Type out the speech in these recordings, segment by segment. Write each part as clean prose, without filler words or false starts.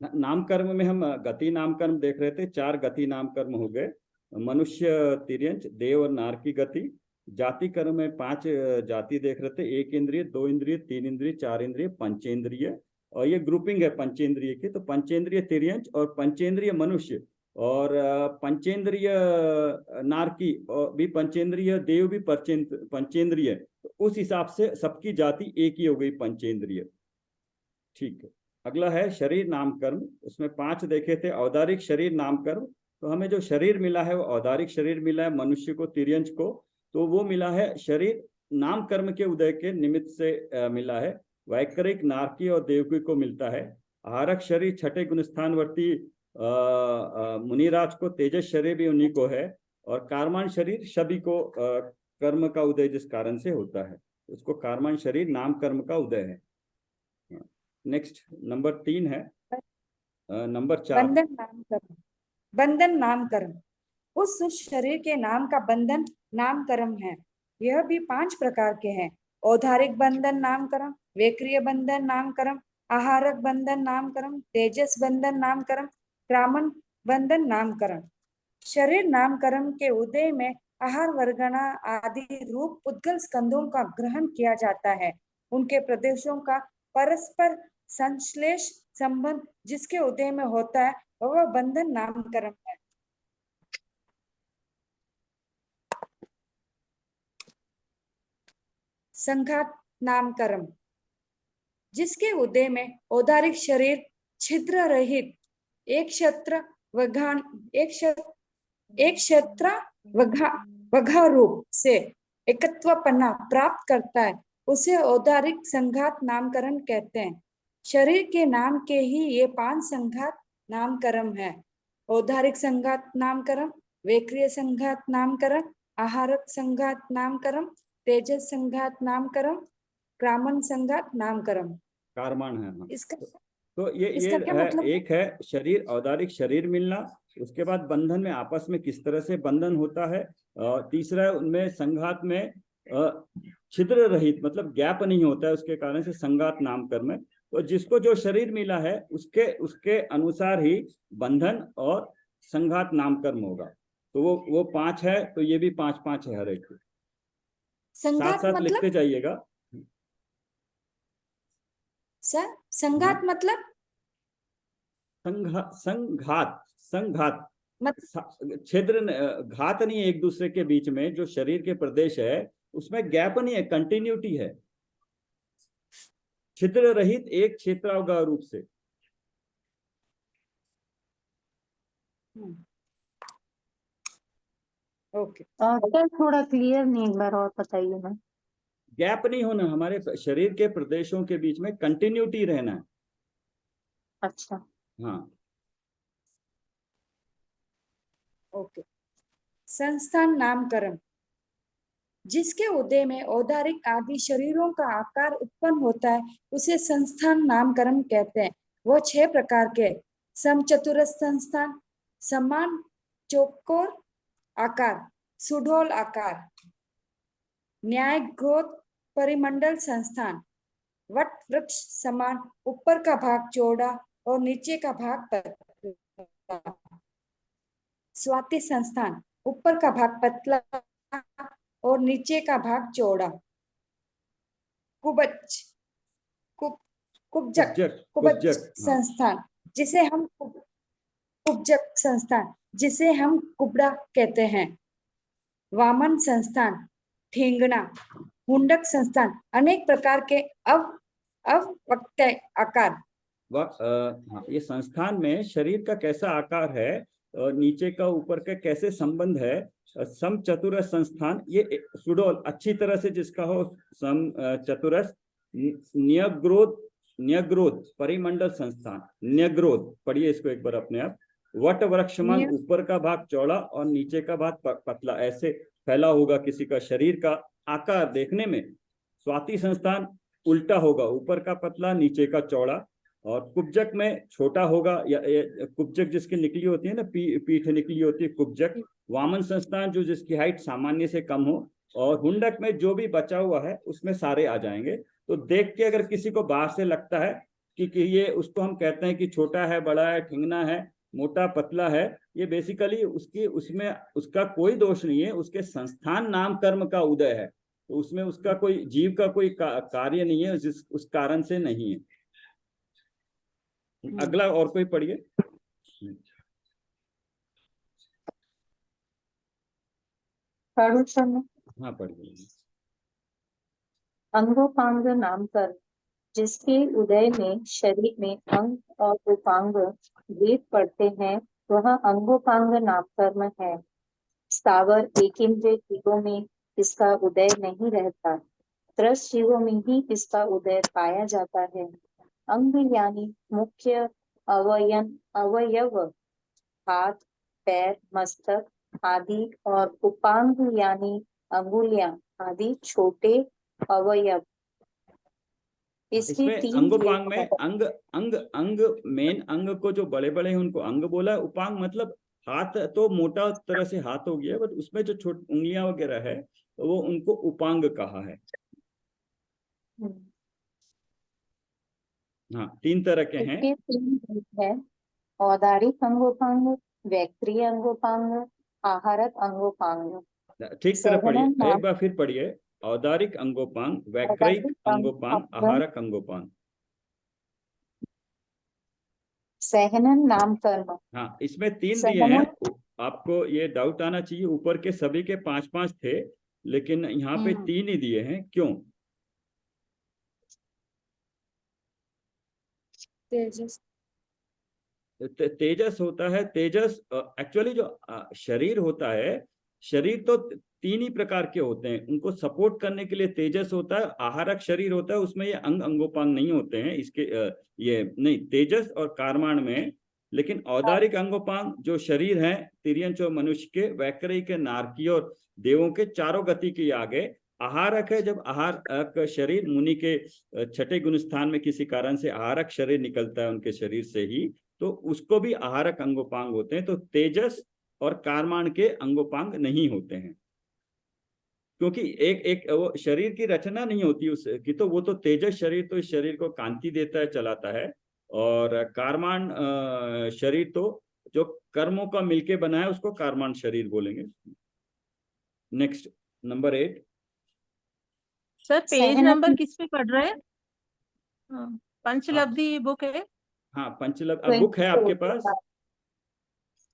नाम कर्म में हम गति नाम कर्म देख रहे थे। 4 गति नाम कर्म हो गए। मनुष्य, तिर्यंच, देव और नार की गति। जाति कर्म में 5 जाति देख रहे थे। 1 इंद्रिय, 2 इंद्रिय, 3 इंद्रिय, 4 इंद्रिय, पंचेंद्रिय। और ये ग्रुपिंग है पंचेंद्रिय की। तो पंचेंद्रिय तिर्यंच और पंचेंद्रिय मनुष्य और पंचेंद्रिय नारकी और भी पंचेंद्रिय देव भी पंचेंद्रिय। तो उस हिसाब से सबकी जाति एक ही हो गई, पंचेंद्रिय। ठीक है। अगला है शरीर नाम कर्म। उसमें 5 देखे थे। औदारिक शरीर नाम कर्म। तो हमें जो शरीर मिला है वो औदारिक शरीर मिला है, मनुष्य को, तिर्यंच को। तो वो मिला है शरीर नाम कर्म के उदय के निमित्त से मिला है। वैकरिक, नारकी और देवकी को मिलता है। आहारक शरीर छठे गुणस्थानवर्ती मुनिराज को, तेजस शरीर भी उन्हीं को है। और कारमान शरीर सभी को कर्म का उदय जिस कारण से होता है उसको कारमान शरीर नाम कर्म का उदय है। नेक्स्ट नंबर 3 है। नंबर 4 बंधन नाम कर्म। बंधन नाम कर्म उस शरीर के नाम का बंधन नाम कर्म है। यह भी 5 प्रकार के हैं। औधारिक बंधन नाम कर्म, वेक्रिय बंधन नाम कर्म, आहारक बंधन नाम कर्म, तेजस बंधन नाम कर्म, क्रामन बंधन नाम कर्म। शरीर नाम कर्म के उदय में आहार वर्गणा आदि रूप उद्गल स्कंदों का ग्रहण किया जाता है। उनके प्रदेशों का परस्पर संश्लेष संबंध जिसके उदय में होता है वह बंधन नाम कर्म है। संघात नाम कर्म जिसके उदय में औदारिक शरीर छिद्र रहित एक क्षत्र वघा रूप से एकत्वपना प्राप्त करता है उसे औदारिक संघात नामकरण कहते हैं। शरीर के नाम के ही ये 5 संघात नामकरण है। औदारिक संघात नामकरण, वेक्रिय संघात नामकरण, आहारक संघात नामकरण, तेजस संघात नामकरण, क्रामन संघात नामकरण। कारमान है। हाँ। इसका तो ये इसका क्या है, मतलब? एक है शरीर, औदारिक शरीर मिलना। उसके बाद बंधन में आपस में किस तरह से बंधन होता है। तीसरा है उनमें संघात में छिद्र रहित, मतलब गैप नहीं होता है, उसके कारण से संघात नाम कर्म है। तो जिसको जो शरीर मिला है उसके उसके अनुसार ही बंधन और संघात नाम कर्म होगा। तो वो 5 है। तो ये भी 5-5 है हर एक। साथ संघात साथ मतलब? लिखते जाइएगा। सर संघात हाँ। मतलब? संघात, संघात मत छिद्र घात नहीं है एक दूसरे के बीच में। जो शरीर के प्रदेश है उसमें गैप नहीं है, कंटिन्यूटी है। छिद्र रहित एक क्षेत्रावगाह रूप से। ओके सर थोड़ा क्लियर नहीं, एक बार और बताइए ना। गैप नहीं होना, हमारे शरीर के प्रदेशों के बीच में कंटिन्यूटी रहना है। अच्छा। हाँ। ओके। संस्थान नामकरण जिसके उदय में औदारिक आदि शरीरों का आकार उत्पन्न होता है उसे संस्थान नामकरण कहते हैं। वो 6 प्रकार के: समचतुरस संस्थान, समान चौकोर आकार, सुडोल आकार, न्याय ग्रोथ परिमंडल संस्थान, वट वृक्ष समान, ऊपर का भाग चौड़ा और नीचे का भाग पतला, स्वाति संस्थान, ऊपर का भाग पतला और नीचे का भाग चौड़ा, कुबज कुब्जक कुब्जक हाँ। संस्थान जिसे हम कुबड़ा कहते हैं, वामन संस्थान, ठेंगना, हुंडक संस्थान, अनेक प्रकार के अवक्त्य आकार। हाँ, ये संस्थान में शरीर का कैसा आकार है और नीचे का ऊपर का कैसे संबंध है। सम चतुरस संस्थान, ये सुडोल अच्छी तरह से जिसका हो। सम चतुरस न्यग्रोध, न्यग्रोध परिमंडल संस्थान, न्यग्रोध पढ़िए इसको एक बार अपने आप। वट वृक्षमान, ऊपर का भाग चौड़ा और नीचे का भाग पतला, ऐसे फैला होगा किसी का शरीर का आकार देखने में। स्वाति संस्थान उल्टा होगा, ऊपर का पतला नीचे का चौड़ा। और कुब्जक में छोटा होगा, या कुब्जक जिसकी निकली होती है ना, पीठ निकली होती है, कुब्जक। वामन संस्थान जो जिसकी हाइट सामान्य से कम हो। और हुंडक में जो भी बचा हुआ है उसमें सारे आ जाएंगे। तो देख के अगर किसी को बाहर से लगता है कि ये उसको हम कहते हैं कि छोटा है, बड़ा है, ठिंगना है, मोटा पतला है, ये बेसिकली उसकी उसमें उसका कोई दोष नहीं है, उसके संस्थान नाम कर्म का उदय है, तो उसमें उसका कोई जीव का कोई कार्य नहीं है, जिस उस कारण से नहीं है। अगला और कोई पढ़िए। पढ़ू समय हाँ पढ़िए। अंगोपांग नामकर जिसके उदय में शरीर में अंग और उपांग भेद पड़ते हैं वह अंगोपांग नामकर्म है। स्थावर एकेंद्रिय जीवों में इसका उदय नहीं रहता, त्रस जीवों में ही इसका उदय पाया जाता है। अंग यानी मुख्य अवयव हाथ, पैर, मस्तक आदि और उपांग यानी अंगुलियां आदि छोटे अवयव। इसकी इसमें 3 अंगोपांग भेद में अंग अंग अंग मेन अंग को जो बड़े बड़े हैं उनको अंग बोला है, उपांग मतलब हाथ तो मोटा तरह से हाथ हो गया, बट उसमें जो छोटी उंगलियां वगैरह है तो वो उनको उपांग कहा है। हाँ 3 तरह के हैं। इसके 3 भेद है, औदारिक अंगोपांग, वैक्रिय अंगोपांग, आहारक अंगोपांग। ठीक तरह पढ़िए, सहनन एक नाम बार फिर पढ़िए। औदारिक अंगोपांग, वैक्रिक औदारिक अंगोपांग, अंगोपांग, आहारक अंगोपांग। सहनन नाम कर्म। हाँ इसमें 3 दिए हैं। सहनन आपको ये डाउट आना चाहिए, ऊपर के सभी के 5-5 थे, लेकिन यहाँ पे 3 ही दिए हैं, क्यों? तेजस। तेजस होता है, तेजस एक्चुअली जो शरीर होता है, शरीर तो 3 ही प्रकार के होते हैं, उनको सपोर्ट करने के लिए तेजस होता है। आहारक शरीर होता है, उसमें ये अंग अंगोपांग नहीं होते हैं, इसके ये नहीं तेजस और कारमाण में। लेकिन औदारिक अंगोपांग जो शरीर है तिर्यंच और मनुष्य के, वैकरिक के, नारकी और देवों के, चारों गति के आगे। आहारक है जब आहारक शरीर मुनि के छठे गुण स्थान में किसी कारण से आहारक शरीर निकलता है उनके शरीर से ही, तो उसको भी आहारक अंगोपांग होते हैं। तो तेजस और कारमाण के अंगोपांग नहीं होते हैं, क्योंकि एक एक वो शरीर की रचना नहीं होती उसकी, तो वो तो तेजस शरीर तो इस शरीर को कांति देता है, चलाता है। और कारमान शरीर तो जो कर्मों का मिलके बना है उसको कारमान शरीर बोलेंगे। Next number 8। सर पेज सहनन नंबर किस पे पढ़ रहे हैं? पंचलब्धि बुक है? हाँ पंचलब बुक है आपके पास?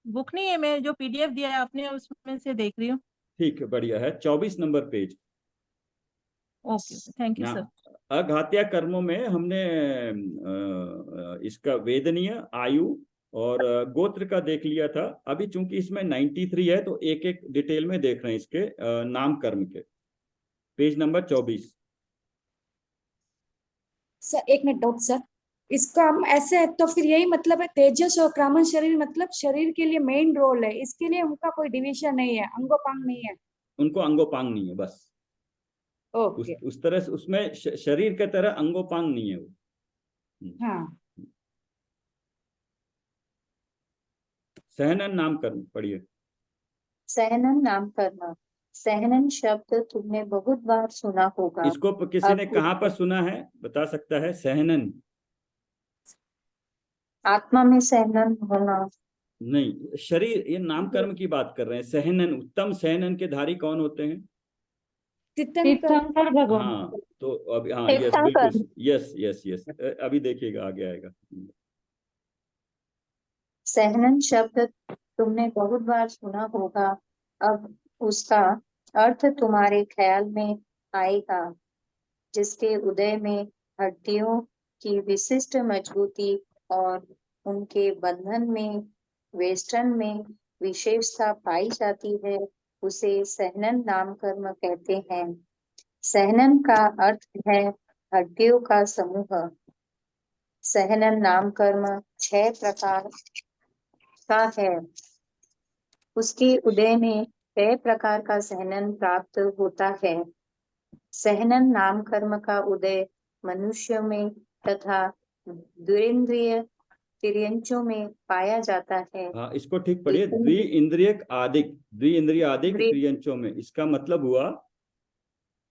बुक नहीं है, मैं जो पीडीएफ दिया है आपने उसमें से देख रही हूँ। ठीक है, बढ़िया है, 24 number page. Okay, thank you sir. अघात्या कर्मों में हमने इसका वेदनीय, आयु और गोत्र का देख लिया था। अभी चूंकि इसमें 93 है तो एक एक डिटेल में देख रहे हैं इसके नाम कर्म के। Page number 24। सर एक मिनट डाउट सर, इसका हम ऐसे है तो फिर यही मतलब है तेजस और क्रामन शरीर मतलब शरीर के लिए मेन रोल है, इसके लिए उनका कोई डिवीजन नहीं है, अंगोपांग नहीं है। उनको अंगोपांग नहीं है बस। ओके। उस तरह से उसमें शरीर के तरह अंगोपांग नहीं है वो। हाँ सहनन नाम कर्म पढ़िए। सहनन नाम कर्म। सहनन शब्द तुमने बहुत बार सुना होगा। इसको किसी ने अब कहाँ पर सुना है, बता सकता है? सहनन आत्मा में सहनन होना। नहीं, शरीर, ये नाम कर्म की बात कर रहे हैं। सहनन, उत्तम सहनन के धारी कौन होते हैं? तीर्थंकर। तीर्थंकर भगवान। हाँ तो अभी, हाँ यस तीर्थंकर। बिल्कुल, यस यस यस, अभी देखिएगा आगे आएगा। सहनन शब्द तुमने बहुत बार सुना होगा। अब उसका अर्थ तुम्हारे ख्याल में आएगा। जिसके उदय में हड्डियों की विशिष्ट मजबूती और उनके बंधन में वेष्टन में विशेषता पाई जाती है, उसे सहनन नाम कर्म कहते हैं। सहनन का अर्थ है हड्डियों का समूह। सहनन नाम कर्म 6 प्रकार का है। उसके उदय में कई प्रकार का सहनन प्राप्त होता है। सहनन नाम कर्म का उदय मनुष्य में तथा द्विंद्रिय तिर्यंचों में पाया जाता है। हाँ इसको ठीक पढ़िए, लेकिन द्वि इंद्रिय त्रियंचों में। इसका मतलब हुआ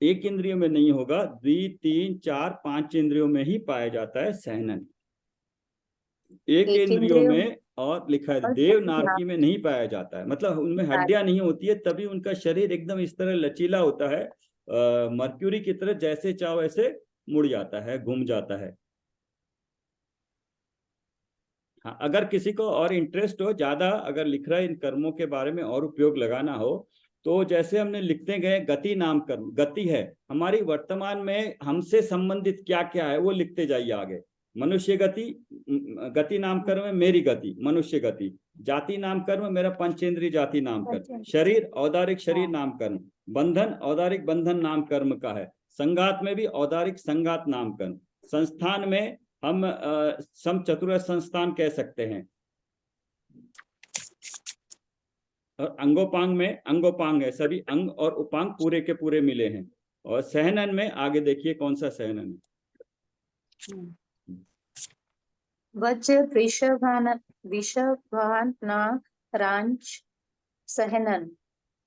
एक इंद्रियों में नहीं होगा, 2, 3, 4, 5 इंद्रियों में ही पाया जाता है सहनन। एक इंद्रियों एकेंद्रियों में और लिखा है और देव नारकी में नहीं पाया जाता है, मतलब उनमें हड्डियां नहीं होती है, तभी उनका शरीर एकदम इस तरह लचीला होता है, मर्क्यूरी की तरह जैसे चाहो ऐसे मुड़ जाता है, घूम जाता है। हाँ, अगर किसी को और इंटरेस्ट हो ज्यादा, अगर लिख रहा है इन कर्मों के बारे में और उपयोग लगाना हो, तो जैसे हमने लिखते गए गति नाम कर्म, गति है हमारी वर्तमान में हमसे संबंधित क्या क्या है वो लिखते जाइए आगे। मनुष्य गति, गति नाम कर्म में मेरी गति मनुष्य गति, जाति नाम कर्म मेरा पंचेंद्रीय जाति नाम कर्म, शरीर औदारिक शरीर नाम कर्म, बंधन औदारिक बंधन नाम कर्म का है, संगात में भी औदारिक संगात नाम कर्म, संस्थान में हम सम चतुर संस्थान कह सकते हैं, और अंगोपांग में अंगोपांग है, सभी अंग और उपांग पूरे के पूरे मिले हैं। और सहनन में आगे देखिए कौन सा सहनन है। वज्र वृषभान रांच सहनन,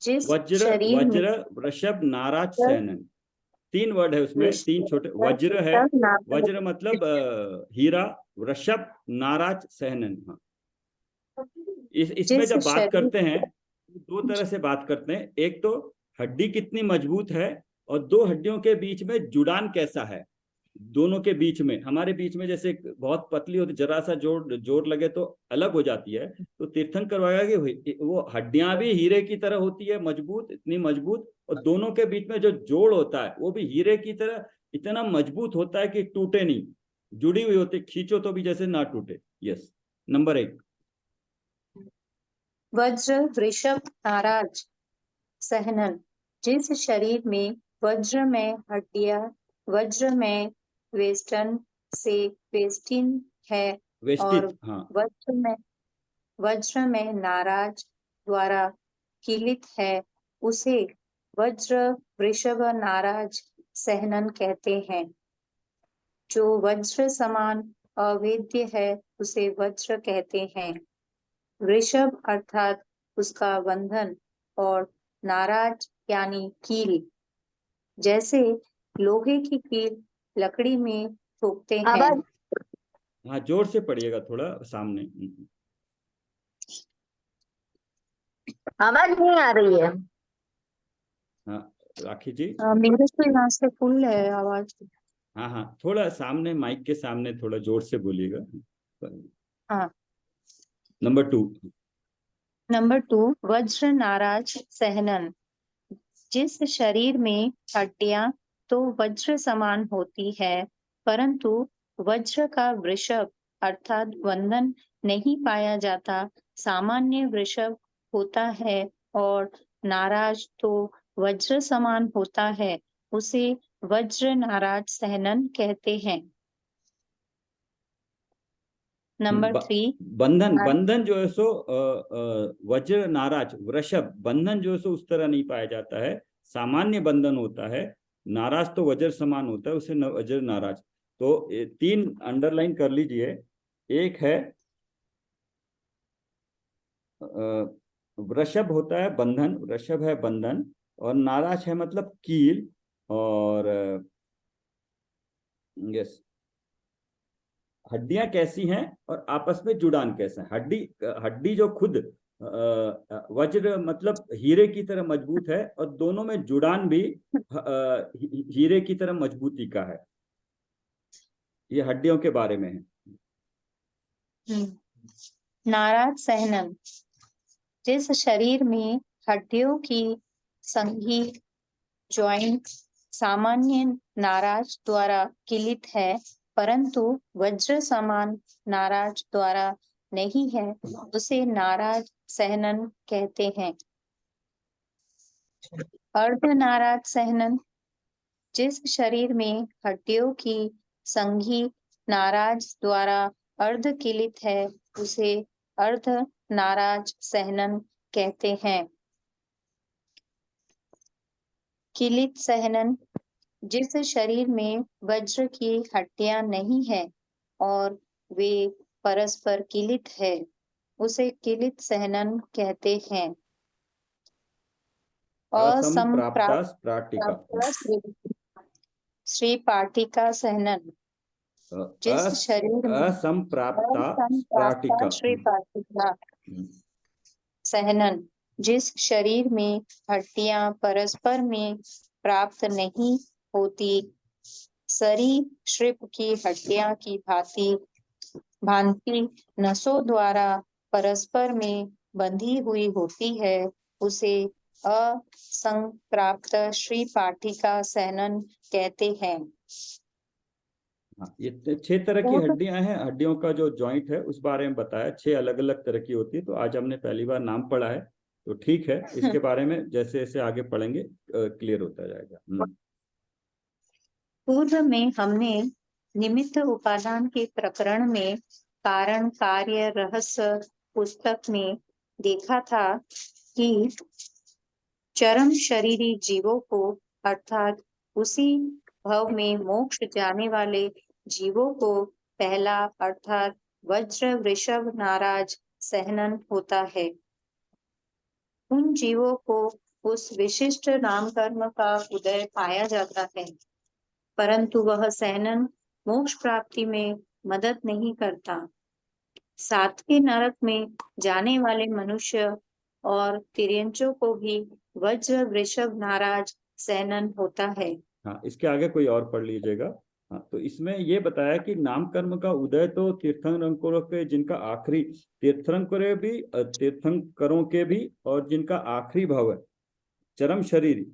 जिस वज्र शरीर में वज्र वृषभ नाराज सहनन, 3 वर्ड है उसमें, 3 छोटे वज्र है, वज्र मतलब हीरा, वृषभ नाराज सहनन। हाँ, इसमें जिस जब बात शरीर करते हैं 2 तरह से बात करते हैं, एक तो हड्डी कितनी मजबूत है और 2 हड्डियों के बीच में जुड़ान कैसा है, दोनों के बीच में, हमारे बीच में जैसे बहुत पतली होती जरा सा जोर लगे तो अलग हो जाती है, तो तीर्थंकर बताया कि वो हड्डियां भी हीरे की तरह होती है मजबूत, इतनी मजबूत, और दोनों के बीच में जो जोड़ होता है वो भी हीरे की तरह इतना मजबूत होता है कि टूटे नहीं, जुड़ी हुई होती, खींचो तो भी जैसे ना टूटे। Yes, number 1। वज्र वृषभ नाराज सहनन, जिस शरीर में वज्र में हड्डियां, वज्र में वेस्टन से वेस्टिन है, और वेष्टित, हाँ, वज्र में नाराज द्वारा किलित है, उसे वज्र वृषभ नाराज सहनन कहते हैं। जो वज्र समान अवेद्य है उसे वज्र कहते हैं। वृषभ अर्थात उसका बंधन, और नाराज यानी कील, जैसे लोहे की कील लकड़ी में ठोकते हैं। हाँ, जोर से पढ़िएगा थोड़ा सामने। आवाज नहीं आ रही है। हाँ राखी जी। मेरे तो यहाँ से फुल है आवाज। हाँ हाँ, थोड़ा सामने माइक के सामने थोड़ा जोर से बोलिएगा। हाँ। नंबर 2 वज्र नाराज सहनन, जिस शरीर में हड्डियां तो वज्र समान होती है, परंतु वज्र का वृषभ अर्थात बंधन नहीं पाया जाता, सामान्य वृषभ होता है, और नाराज तो वज्र समान होता है, उसे वज्र नाराज सहनन कहते हैं। नंबर 3 बंधन जो है सो वज्र नाराज वृषभ बंधन जो है सो उस तरह नहीं पाया जाता है, सामान्य बंधन होता है, नाराज तो वज्र समान होता है, उसे वज्र नाराज। तो 3 अंडरलाइन कर लीजिए। एक है वृषभ होता है बंधन, वृषभ है बंधन, और नाराज है मतलब कील, और यस, हड्डियां कैसी हैं और आपस में जुड़ान कैसा है। हड्डी जो खुद वज्र मतलब हीरे की तरह मजबूत है, और दोनों में जुड़ान भी हीरे की तरह मजबूती का है। ये हड्डियों के बारे में है। नाराज सहनन, जिस शरीर में हड्डियों की संघी ज्वाइंट सामान्य नाराज द्वारा किलित है, परंतु वज्र समान नाराज द्वारा नहीं है, उसे नाराज सहनन कहते हैं। अर्ध नाराज सहनन, जिस शरीर में हड्डियों की संघी नाराज द्वारा अर्ध किलित है, उसे अर्ध नाराज सहनन कहते हैं। किलित सहनन, जिस शरीर में वज्र की हड्डियां नहीं है और वे परस्पर किलित है, उसे किलित सहनन कहते हैं। असंप्राप्ता स्फाटिका। श्री पाटिका सहनन, जिस शरीर में असंप्राप्ता असंप्राप्ता प्राटिका। श्री पाटिका सहनन, जिस शरीर में हड्डियां परस्पर में प्राप्त नहीं होती, सरीसृप की हड्डियां की भांति नसों द्वारा परस्पर में बंधी हुई होती है, उसे असंप्राप्त श्री पाटिका सहनन कहते हैं। हाँ, ये 6 तरह की हड्डियां हैं। हड्डियों का जो जॉइंट है उस बारे में बताया, 6 अलग अलग तरह की होती है। तो आज हमने पहली बार नाम पढ़ा है, तो ठीक है, इसके बारे में जैसे जैसे आगे पढ़ेंगे क्लियर होता जाएगा। पूर्व में हमने निमित्त उपादान के प्रकरण में कारण कार्य रहस्य पुस्तक में देखा था कि चरम शरीरी जीवों को अर्थात उसी भव में मोक्ष जाने वाले जीवों को पहला अर्थात वज्र वृषभ नाराज सहनन होता है। उन जीवों को उस विशिष्ट नामकर्म का उदय पाया जाता है, परंतु वह सहनन मोक्ष प्राप्ति में मदद नहीं करता। 7वें नरक में जाने वाले मनुष्य और तिर्यंचों को भी वज्र वृषभ नाराज सहनन होता है। हाँ, इसके आगे कोई और पढ़ लीजिएगा। हाँ, तो इसमें ये बताया कि नाम कर्म का उदय तो तीर्थंकरों के, जिनका आखिरी तीर्थंकरों के भी और जिनका आखिरी भव है चरम शरीर,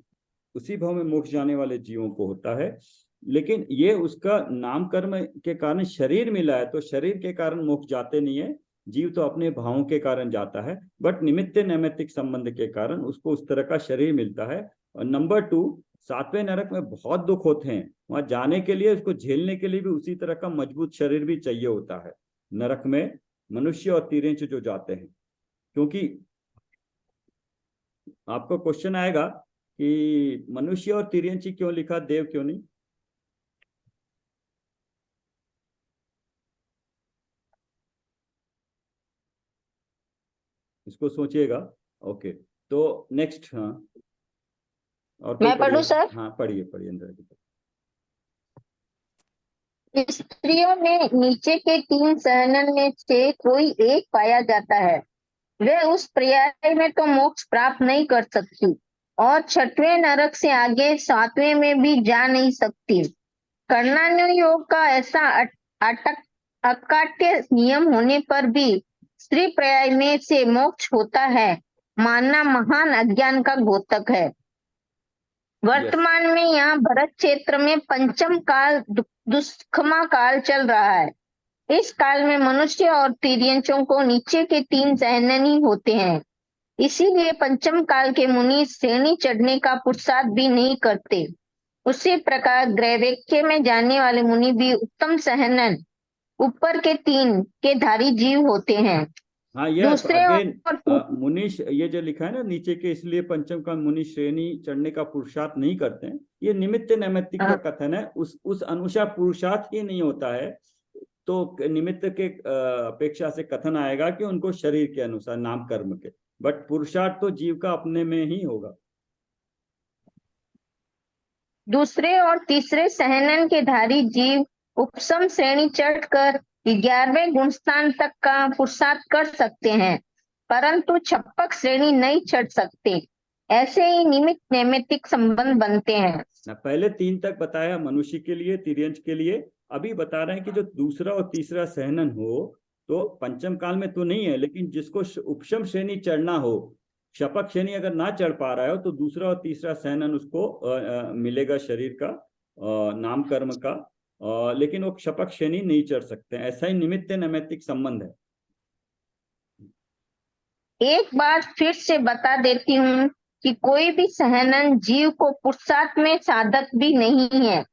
उसी भव में मोक्ष जाने वाले जीवों को होता है। लेकिन ये उसका नाम कर्म के कारण शरीर मिला है, तो शरीर के कारण मोक्ष जाते नहीं है, जीव तो अपने भावों के कारण जाता है, बट निमित्त नैमित्तिक संबंध के कारण उसको उस तरह का शरीर मिलता है। और नंबर 2, 7वें नरक में बहुत दुख होते हैं, वहां जाने के लिए, उसको झेलने के लिए भी उसी तरह का मजबूत शरीर भी चाहिए होता है नरक में मनुष्य और तिर्यंच जो जाते हैं। क्योंकि आपको क्वेश्चन आएगा कि मनुष्य और तिर्यंची क्यों लिखा, देव क्यों नहीं? इसको सोचिएगा। ओके, तो नेक्स्ट। हाँ, और मैं पढ़ूं सर? हाँ, पढ़िए पढ़िए अंदर की। स्त्रियों में नीचे के 3 सहनन में से कोई एक पाया जाता है, वे उस पर्याय में तो मोक्ष प्राप्त नहीं कर सकती और 6वें नरक से आगे 7वें में भी जा नहीं सकती। कर्णानुयोग का ऐसा अकाट्य नियम होने पर भी स्त्री पर्याय में से मोक्ष होता है, मानना महान अज्ञान का द्योतक है। वर्तमान में यहाँ भरत क्षेत्र में पंचम काल दुष्खमा काल चल रहा है। इस काल में मनुष्य और तिर्यंचों को नीचे के 3 सहननी होते हैं, इसीलिए पंचम काल के मुनि श्रेणी चढ़ने का पुरुषार्थ भी नहीं करते। उसी प्रकार ग्रैवेक्य में जाने वाले मुनि भी उत्तम सहनन ऊपर के 3 के धारी जीव होते हैं। हाँ, ये दूसरे अगेन मुनीश, ये जो लिखा है ना नीचे के, इसलिए पंचम का मुनि श्रेणी चढ़ने का पुरुषार्थ नहीं करते हैं, ये निमित्त नैमित्तिक का कथन है। उस अनुसार पुरुषार्थ ही नहीं होता है, तो निमित्त के अपेक्षा से कथन आएगा कि उनको शरीर के अनुसार नाम कर्म के, बट पुरुषार्थ तो जीव का अपने में ही होगा। दूसरे और तीसरे सहनन के धारी जीव उपसम श्रेणी चढ़कर 11वें गुणस्थान तक का पुरुषार्थ कर सकते हैं, परंतु छप्पक श्रेणी नहीं चढ़ सकते। ऐसे ही निमित्त नैमित्तिक संबंध बनते हैं। पहले 3 तक बताया मनुष्य के लिए, तिर्यंच के लिए। अभी बता रहे हैं कि जो दूसरा और तीसरा सहनन हो, तो पंचम काल में तो नहीं है, लेकिन जिसको उपशम श्रेणी चढ़ना हो, शपक श्रेणी अगर ना चढ़ पा रहा हो, तो दूसरा और तीसरा सहनन उसको मिलेगा शरीर का, नाम कर्म का, लेकिन वो शपक श्रेणी नहीं चढ़ सकते। ऐसा ही निमित्त नैमित्तिक संबंध है। एक बार फिर से बता देती हूँ कि कोई भी सहनन जीव को पुरुषार्थ में साधक भी नहीं है,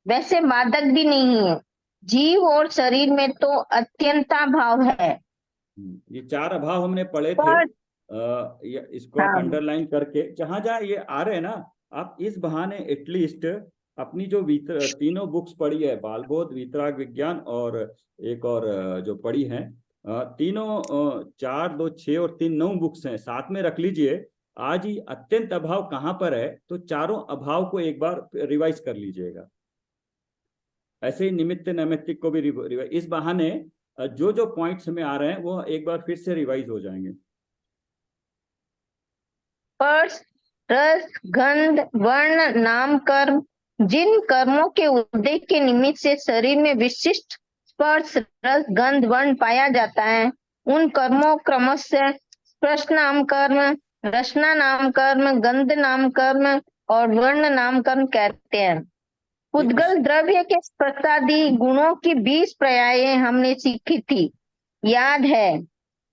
वैसे बाधक भी नहीं है। जीव और शरीर में तो अत्यंता भाव है। ये 4 अभाव हमने पढ़े थे, इसको आप अंडरलाइन करके जहां जहां ये आ रहे हैं ना, आप इस बहाने एटलीस्ट अपनी जो 3 बुक्स पढ़ी है, बालबोध, वीतराग विज्ञान और एक और जो पढ़ी है, तीनों 4, 2, 6 और 3 9 बुक्स हैं, साथ में रख लीजिए। आज ही अत्यंत अभाव कहाँ पर है, तो चारों अभाव को एक बार रिवाइज कर लीजिएगा। ऐसे ही निमित्त नैमित्तिक को भी रिवाइज, इस बहाने जो जो पॉइंट्स में आ रहे हैं वो एक बार फिर से रिवाइज हो जाएंगे। स्पर्श, रस, गंध, वर्ण, नाम, कर्म, जिन कर्मों के उदय के निमित्त से शरीर में विशिष्ट स्पर्श, रस, गंध, वर्ण पाया जाता है, उन कर्मों क्रमशः स्पर्श नाम कर्म, रसना नाम कर्म, गंध नाम कर्म और वर्ण नाम कर्म कहते हैं। उद्गल द्रव्य के स्पर्शादि गुणों की 20 पर्याय हमने सीखी थी, याद है?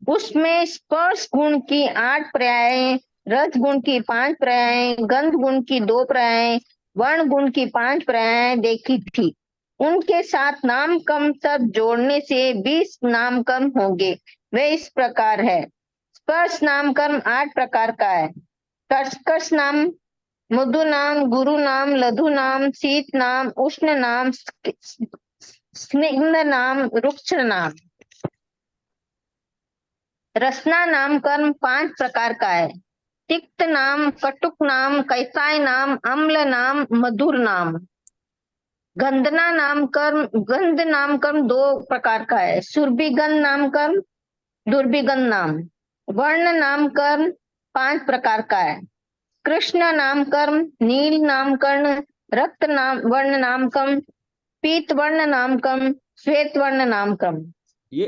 उसमें स्पर्श गुण की 8 पर्याय, रस गुण की 5 पर्याय, गंध गुण की 2 पर्याय, वर्ण गुण की 5 पर्याय देखी थी। उनके साथ नामकर्म सब जोड़ने से 20 नामकर्म होंगे। वे इस प्रकार है। स्पर्श नामकर्म 8 प्रकार का है। कर्कश नाम, मधु नाम, गुरु नाम, लघु नाम, शीत नाम, उष्ण नाम, स्निग्ध नाम, रुक्ष नाम। रसना नाम कर्म 5 प्रकार का है। तिक्त नाम, कटुक नाम, कैसाय नाम, अम्ल नाम, मधुर नाम। गंधना नाम कर्म, गंध नाम कर्म 2 प्रकार का है। सुरभिगंध नाम कर्म, दुर्भिगंध नाम। वर्ण नाम कर्म 5 प्रकार का है। कृष्ण नाम कर्म, नील नाम कर्ण, रक्त नाम वर्ण नाम कर्म, पीत वर्ण नाम कर्म, श्वेत वर्ण नाम कर्म। ये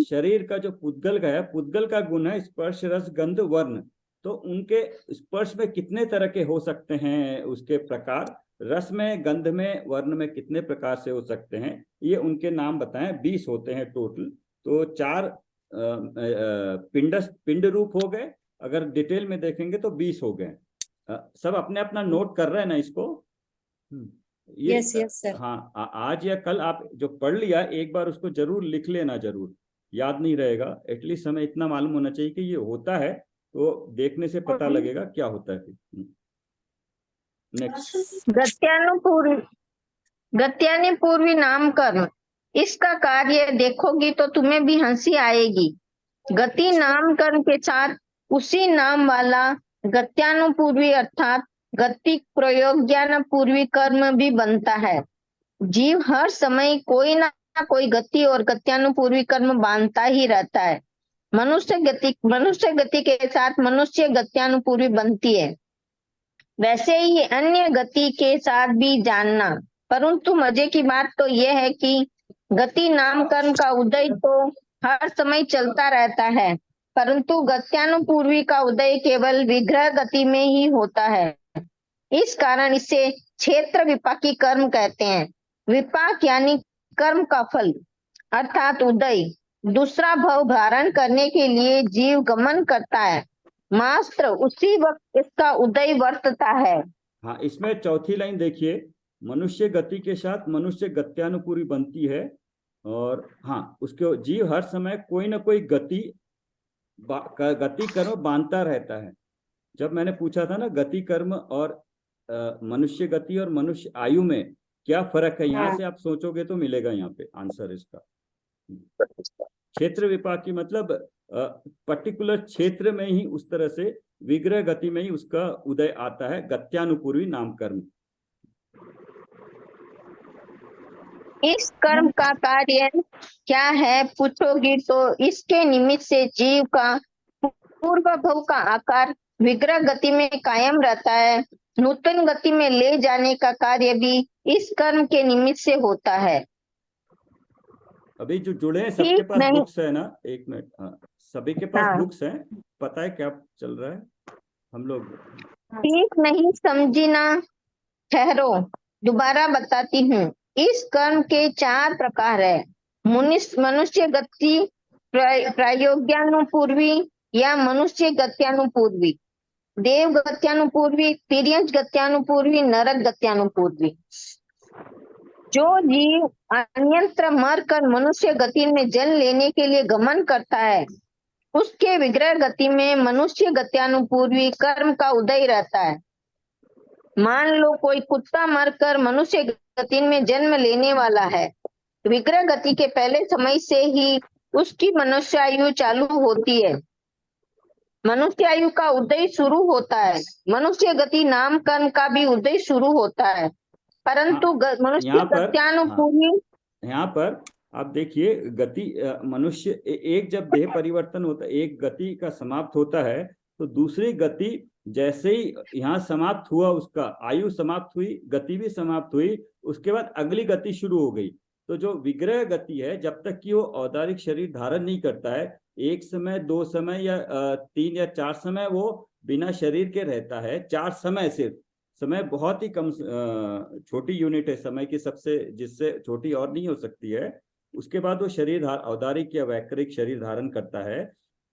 शरीर का जो पुद्गल का है, पुद्गल का गुण है स्पर्श, रस, गंध, वर्ण। तो उनके स्पर्श में कितने तरह के हो सकते हैं, उसके प्रकार, रस में, गंध में, वर्ण में कितने प्रकार से हो सकते हैं, ये उनके नाम बताएं। 20 होते हैं टोटल। तो 4 पिंड रूप हो गए, अगर डिटेल में देखेंगे तो 20 हो गए। सब अपने अपना नोट कर रहे हैं ना इसको? ये यस सर। हाँ, आज या कल आप जो पढ़ लिया एक बार उसको जरूर लिख लेना, जरूर याद नहीं रहेगा, एटलीस्ट हमें इतना मालूम होना चाहिए कि ये होता है, तो देखने से पता लगेगा क्या होता है। नेक्स्ट, गत्यानुपूर्वी नाम कर्म, इसका कार्य देखोगी तो तुम्हें भी हंसी आएगी। गति नाम कर्म के साथ उसी नाम वाला गत्यानुपूर्वी अर्थात गति प्रयोज्ञानुपूर्वी कर्म भी बनता है। जीव हर समय कोई ना कोई गति और गत्यानुपूर्वी कर्म बांधता ही रहता है। मनुष्य गति के साथ मनुष्य गत्यानुपूर्वी बनती है, वैसे ही अन्य गति के साथ भी जानना। परंतु मजे की बात तो यह है कि गति नाम कर्म का उदय तो हर समय चलता रहता है, परंतु गत्यानुपूर्वी का उदय केवल विग्रह गति में ही होता है। इस कारण इसे क्षेत्र विपाकी कर्म कहते हैं। विपाक यानी कर्म का फल अर्थात उदय। दूसरा भव धारण करने के लिए जीव गमन करता है, मात्र उसी वक्त इसका उदय वर्तता है। हाँ, इसमें चौथी लाइन देखिए, मनुष्य गति के साथ मनुष्य गत्यानुपूर्वी बनती है। और हाँ, उसके जीव हर समय कोई ना कोई गति कर्म बांधता रहता है। जब मैंने पूछा था ना गति कर्म और मनुष्य गति और मनुष्य आयु में क्या फर्क है, यहाँ से आप सोचोगे तो मिलेगा यहाँ पे आंसर इसका। क्षेत्र विपाकी मतलब पर्टिकुलर क्षेत्र में ही उस तरह से विग्रह गति में ही उसका उदय आता है, गत्यानुपूर्वी नाम कर्म। इस कर्म का कार्य क्या है पूछोगी तो इसके निमित्त से जीव का पूर्व भव का आकार विग्रह गति में कायम रहता है। नूतन गति में ले जाने का कार्य भी इस कर्म के निमित्त से होता है। अभी जो जुड़े हैं सबके पास बुक्स है ना? एक मिनट, हाँ, सभी के पास बुक्स हैं, पता है क्या चल रहा है हम लोग? ठीक नहीं समझी ना? ठहरो, दोबारा बताती हूँ। इस कर्म के 4 प्रकार है। मनुष्य गति प्रायोज्ञानुपूर्वी या मनुष्य गत्यानुपूर्वी, देव गत्यानुपूर्वी, तिर्यंच गत्यानुपूर्वी, नरक गत्यानुपूर्वी। जो जीव अन्यत्र मर कर मनुष्य गति में जन्म लेने के लिए गमन करता है, उसके विग्रह गति में मनुष्य गत्यानुपूर्वी कर्म का उदय रहता है। मान लो कोई कुत्ता मरकर मनुष्य गति में जन्म लेने वाला है, विग्रह गति के पहले समय से ही उसकी मनुष्य आयु चालू होती है, मनुष्य आयु का उदय शुरू होता है। मनुष्य गति नाम कर्म का भी उदय शुरू होता है। परंतु मनुष्य यहाँ पर गत्यानुपूर्वी यहाँ पर आप देखिए गति मनुष्य एक जब देह परिवर्तन होता है, एक गति का समाप्त होता है तो दूसरी गति जैसे ही यहाँ समाप्त हुआ, उसका आयु समाप्त हुई, गति भी समाप्त हुई, उसके बाद अगली गति शुरू हो गई। तो जो विग्रह गति है, जब तक कि वो औदारिक शरीर धारण नहीं करता है, एक समय, दो समय या 3 या 4 समय वो बिना शरीर के रहता है। 4 समय सिर्फ, समय बहुत ही कम छोटी यूनिट है समय की, सबसे जिससे छोटी और नहीं हो सकती है। उसके बाद वो शरीर औदारिक या वैकृतिक शरीर धारण करता है।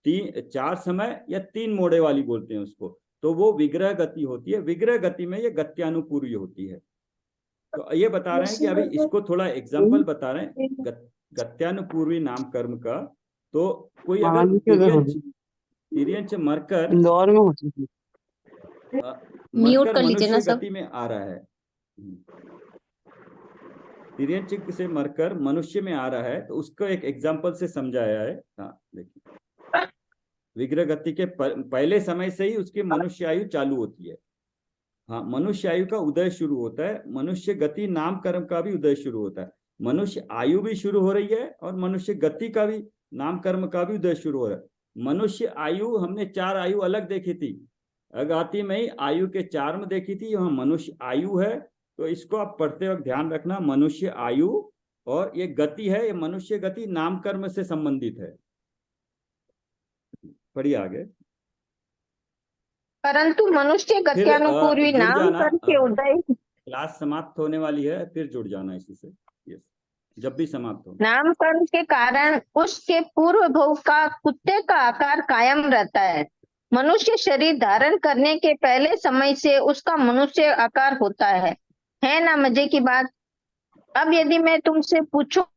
4 समय या 3 मोड़े वाली बोलते हैं उसको, तो वो विग्रह गति होती है। विग्रह गति में ये गत्यानुपूर्वी होती है। तो ये बता रहे हैं कि अभी इसको थोड़ा एग्जाम्पल बता रहे हैं गत्यानुपूर्वी नाम कर्म का। तो कोई अगर तिर्यंच मरकर इंदौर में होती थी। म्यूट कर लीजिए ना मनुष्य सब। गति में आ रहा है, तिर्यंच से मरकर मनुष्य में आ रहा है, तो उसको एक एग्जाम्पल से समझाया है। हाँ देखिए, विग्रह गति के पहले समय से ही उसकी मनुष्य आयु चालू होती है। हाँ, मनुष्य आयु का उदय शुरू होता है, मनुष्य गति नाम कर्म का भी उदय शुरू होता है। मनुष्य आयु भी शुरू हो रही है और मनुष्य गति का भी, नाम कर्म का भी उदय शुरू हो रहा है। मनुष्य आयु हमने 4 आयु अलग देखी थी, अगाति में ही आयु के 4 में देखी थी। यहाँ मनुष्य आयु है, तो इसको आप पढ़ते वक्त ध्यान रखना, मनुष्य आयु और ये गति है, ये मनुष्य गति नाम कर्म से संबंधित है। पढ़िए आगे। परंतु मनुष्य गत्यानुपूर्वी जुड़ नाम जाना, कर्म के उदय, क्लास समाप्त होने वाली है, फिर जुड़ जाना इसी से। यस, जब भी समाप्त हो। नाम कर्म के कारण उसके पूर्व भोग का कुत्ते का आकार कायम रहता है। मनुष्य शरीर धारण करने के पहले समय से उसका मनुष्य आकार होता है ना मजे की बात। अब यदि मैं तुमसे पूछूं